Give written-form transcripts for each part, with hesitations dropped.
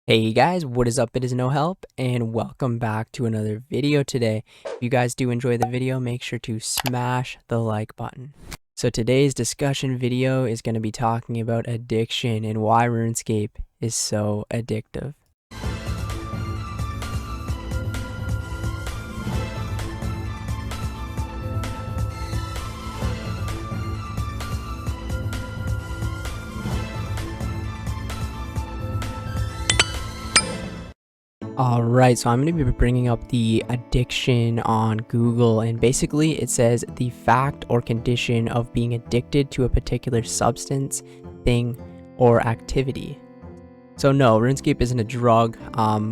Hey guys, what is up? It is No Help, and welcome back to another video today. If you guys do enjoy the video, make sure to smash the like button. So today's discussion video is going to be talking about addiction and why RuneScape is so addictive. Alright, so I'm going to be bringing up the addiction on Google, and basically it says the fact or condition of being addicted to a particular substance, thing, or activity. So no, RuneScape isn't a drug,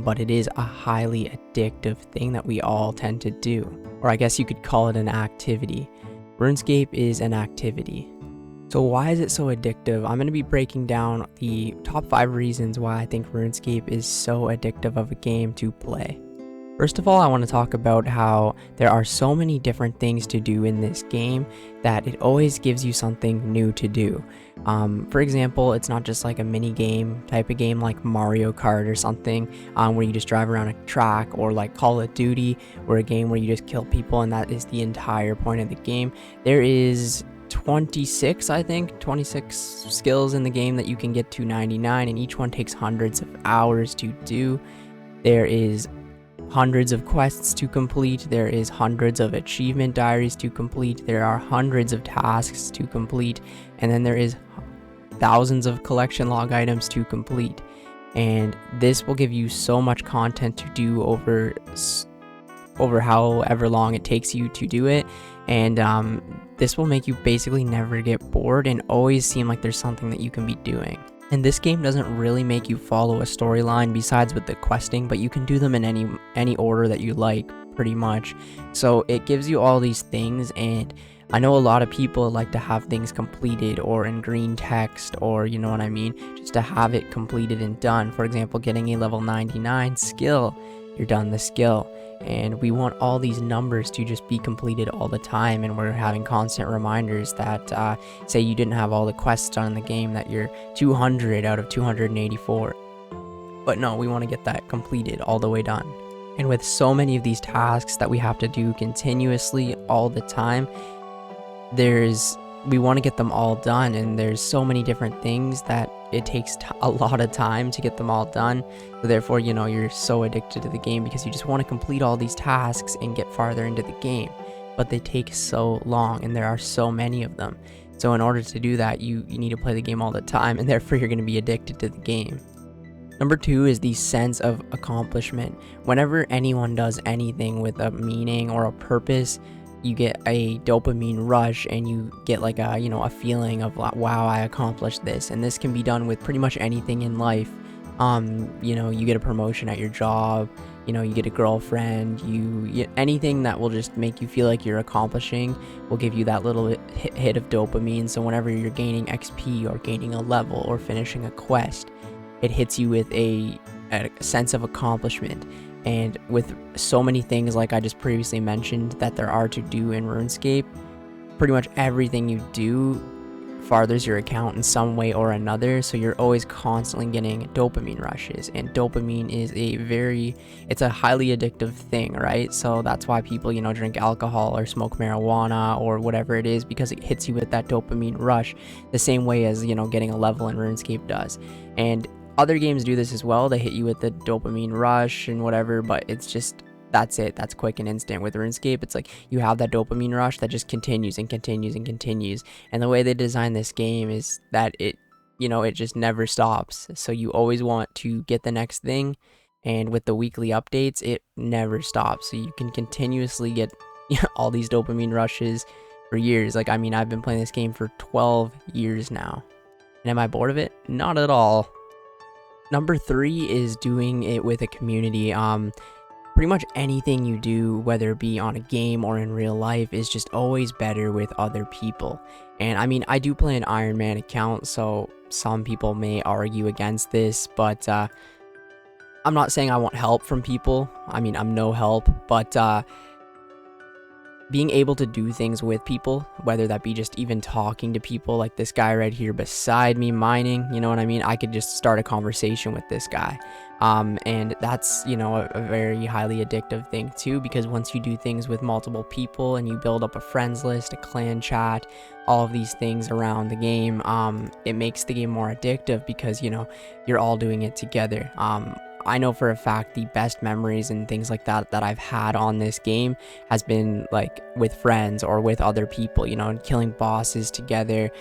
but it is a highly addictive thing that we all tend to do. Or I guess you could call it an activity. RuneScape is an activity. So why is it so addictive? I'm going to be breaking down the top 5 reasons why I think RuneScape is so addictive of a game to play. First of all, I want to talk about how there are so many different things to do in this game that it always gives you something new to do. For example, it's not just like a mini game type of game like Mario Kart or something where you just drive around a track, or like Call of Duty, or a game where you just kill people and that is the entire point of the game. There is 26 skills in the game that you can get to 99, and each one takes hundreds of hours to do. There is hundreds of quests to complete, there is hundreds of achievement diaries to complete, there are hundreds of tasks to complete, and then there is thousands of collection log items to complete. And this will give you so much content to do over however long it takes you to do it, and this will make you basically never get bored and always seem like there's something that you can be doing. And this game doesn't really make you follow a storyline besides with the questing, but you can do them in any order that you like, pretty much. So it gives you all these things, and I know a lot of people like to have things completed or in green text, or you know what I mean, just to have it completed and done. For example, getting a level 99 skill, you're done the skill. And we want all these numbers to just be completed all the time, and we're having constant reminders that say you didn't have all the quests done in the game, that you're 200 out of 284. But no, we want to get that completed all the way done. And with so many of these tasks that we have to do continuously all the time, we want to get them all done, and there's so many different things that it takes a lot of time to get them all done. So therefore, you know, you're so addicted to the game because you just want to complete all these tasks and get farther into the game, but they take so long and there are so many of them. So in order to do that, you need to play the game all the time, and therefore you're going to be addicted to the game. Number 2 is the sense of accomplishment. Whenever anyone does anything with a meaning or a purpose, you get a dopamine rush, and you get like a feeling of like, wow, I accomplished this. And this can be done with pretty much anything in life. You get a promotion at your job, you get a girlfriend, anything that will just make you feel like you're accomplishing will give you that little hit of dopamine. So whenever you're gaining XP or gaining a level or finishing a quest, it hits you with a sense of accomplishment. And with so many things, like I just previously mentioned, that there are to do in RuneScape, pretty much everything you do farthers your account in some way or another. So you're always constantly getting dopamine rushes, and dopamine is it's a highly addictive thing, right? So that's why people, drink alcohol or smoke marijuana or whatever it is, because it hits you with that dopamine rush the same way as, getting a level in RuneScape does. And other games do this as well. They hit you with the dopamine rush and whatever, but it's just, that's it. That's quick and instant. With RuneScape, it's like you have that dopamine rush that just continues and continues and continues. And the way they design this game is that it just never stops. So you always want to get the next thing. And with the weekly updates, it never stops. So you can continuously get all these dopamine rushes for years. Like, I mean, I've been playing this game for 12 years now. And am I bored of it? Not at all. Number 3 is doing it with a community. Pretty much anything you do, whether it be on a game or in real life, is just always better with other people. And I mean, I do play an Ironman account, so some people may argue against this, but I'm not saying I want help from people. I mean, I'm no help, but being able to do things with people, whether that be just even talking to people, like this guy right here beside me mining, you know what I mean? I could just start a conversation with this guy. And that's, you know, a very highly addictive thing too, because once you do things with multiple people and you build up a friends list, a clan chat, all of these things around the game, it makes the game more addictive because, you know, you're all doing it together. I know for a fact the best memories and things like that that I've had on this game has been like with friends or with other people, you know, and killing bosses together.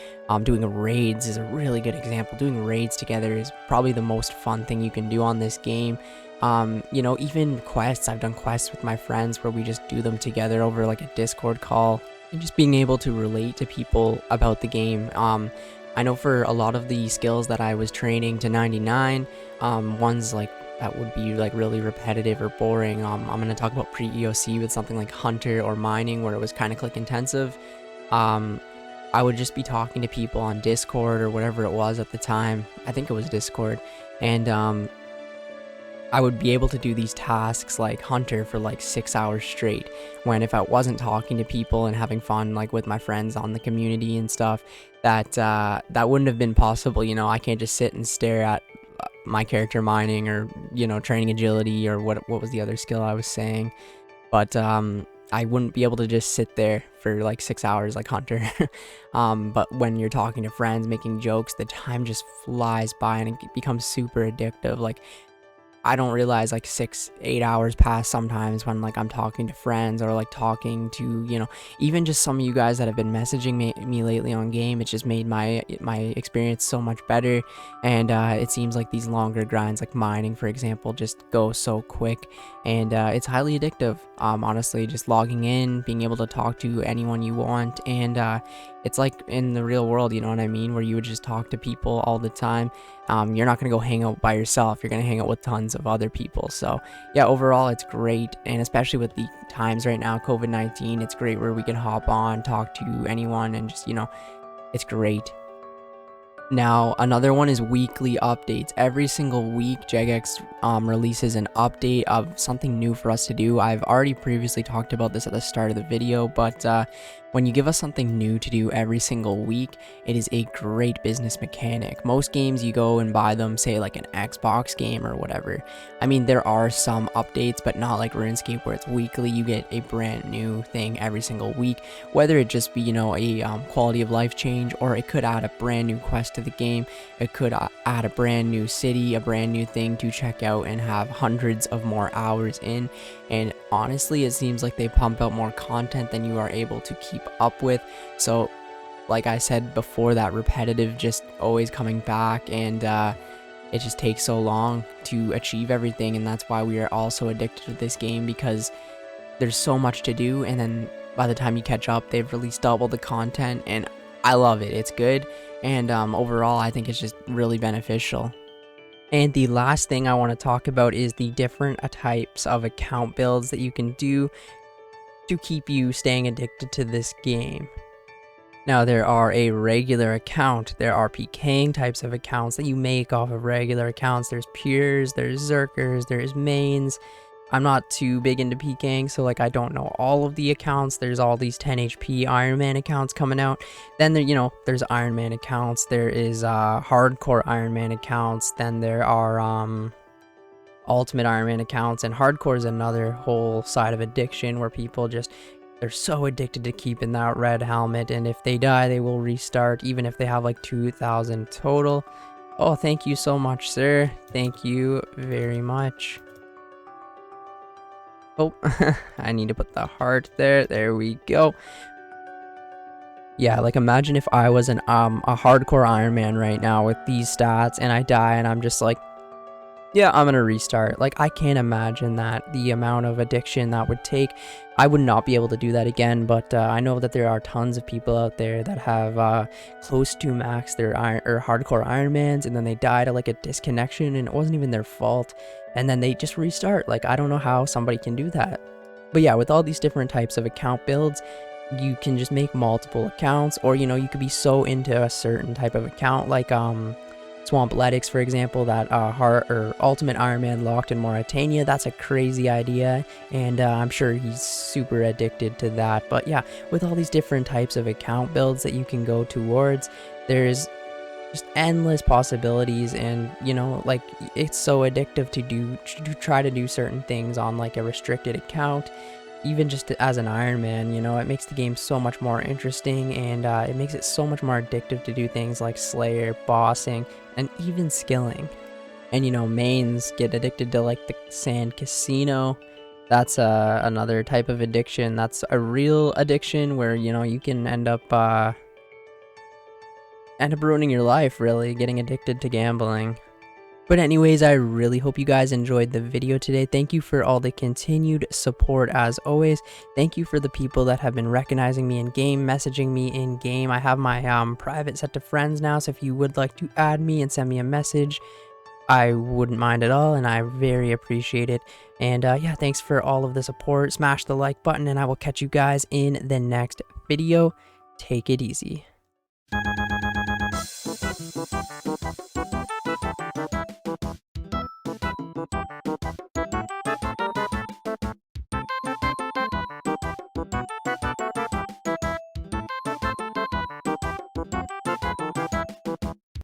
Doing raids is a really good example. Doing raids together is probably the most fun thing you can do on this game. You know, even quests, I've done quests with my friends where we just do them together over like a Discord call, and just being able to relate to people about the game. I know for a lot of the skills that I was training to 99, ones like that would be like really repetitive or boring. I'm going to talk about pre-EOC with something like Hunter or Mining, where it was kind of click intensive. I would just be talking to people on Discord or whatever it was at the time. I think it was Discord. And I would be able to do these tasks like Hunter for like 6 hours straight, when if I wasn't talking to people and having fun like with my friends on the community and stuff, that wouldn't have been possible. You know, I can't just sit and stare at my character mining, or, you know, training agility, or what was the other skill I was saying. But I wouldn't be able to just sit there for like 6 hours like Hunter. But when you're talking to friends, making jokes, the time just flies by and it becomes super addictive. Like, I don't realize like 6-8 hours pass sometimes when like I'm talking to friends, or like talking to, you know, even just some of you guys that have been messaging me lately on game. It's just made my experience so much better. And it seems like these longer grinds like mining, for example, just go so quick, and it's highly addictive. Honestly, just logging in, being able to talk to anyone you want, and it's like in the real world, you know what I mean, where you would just talk to people all the time. You're not going to go hang out by yourself. You're going to hang out with tons of other people. So yeah, overall it's great. And especially with the times right now, COVID-19, it's great where we can hop on, talk to anyone, and just, you know, it's great. Now, another one is weekly updates. Every single week, Jagex releases an update of something new for us to do. I've already previously talked about this at the start of the video, but when you give us something new to do every single week, it is a great business mechanic. Most games, you go and buy them, say like an Xbox game or whatever. I mean, there are some updates, but not like RuneScape where it's weekly. You get a brand new thing every single week, whether it just be, you know, a quality of life change, or it could add a brand new quest to the game. It could add a brand new city, a brand new thing to check out, and have hundreds of more hours in. And honestly, it seems like they pump out more content than you are able to keep up with. So like I said before, that repetitive just always coming back, and it just takes so long to achieve everything. And that's why we are all so addicted to this game, because there's so much to do, and then by the time you catch up, they've released double the content, and I love it. It's good, and overall I think it's just really beneficial. And the last thing I want to talk about is the different types of account builds that you can do to keep you staying addicted to this game. Now, there are a regular account, there are PKing types of accounts that you make off of regular accounts. There's pures, there's zerkers, there's mains. I'm not too big into PKing, so like I don't know all of the accounts. There's all these 10 HP Ironman accounts coming out. Then there, you know, there's Ironman accounts. There is hardcore Ironman accounts. Then there are ultimate Ironman accounts, and hardcore is another whole side of addiction where people just, they're so addicted to keeping that red helmet, and if they die, they will restart, even if they have like 2,000 total. Oh, thank you so much, sir. Thank you very much. Oh, I need to put the heart there. There we go. Yeah, like imagine if I was a hardcore Ironman right now with these stats, and I die, and I'm just like, yeah, I'm gonna restart. Like, I can't imagine that, the amount of addiction that would take. I would not be able to do that again, but I know that there are tons of people out there that have close to max their hardcore Ironmans, and then they died at like a disconnection, and it wasn't even their fault, and then they just restart. Like, I don't know how somebody can do that. But yeah, with all these different types of account builds, you can just make multiple accounts, or, you know, you could be so into a certain type of account, like Swampletics, for example, that heart or Ultimate Ironman locked in Mauritania. That's a crazy idea, and I'm sure he's super addicted to that. But yeah, with all these different types of account builds that you can go towards, there's just endless possibilities, and you know, like, it's so addictive to try to do certain things on like a restricted account. Even just as an Ironman, you know, it makes the game so much more interesting, and it makes it so much more addictive to do things like Slayer, bossing, and even skilling. And you know, mains get addicted to like the Sand Casino. That's another type of addiction. That's a real addiction where, you know, you can end up ruining your life, really, getting addicted to gambling. But anyways, I really hope you guys enjoyed the video today. Thank you for all the continued support as always. Thank you for the people that have been recognizing me in game, messaging me in game. I have my private set to friends now, so if you would like to add me and send me a message, I wouldn't mind at all, and I very appreciate it. And yeah, thanks for all of the support. Smash the like button, and I will catch you guys in the next video. Take it easy.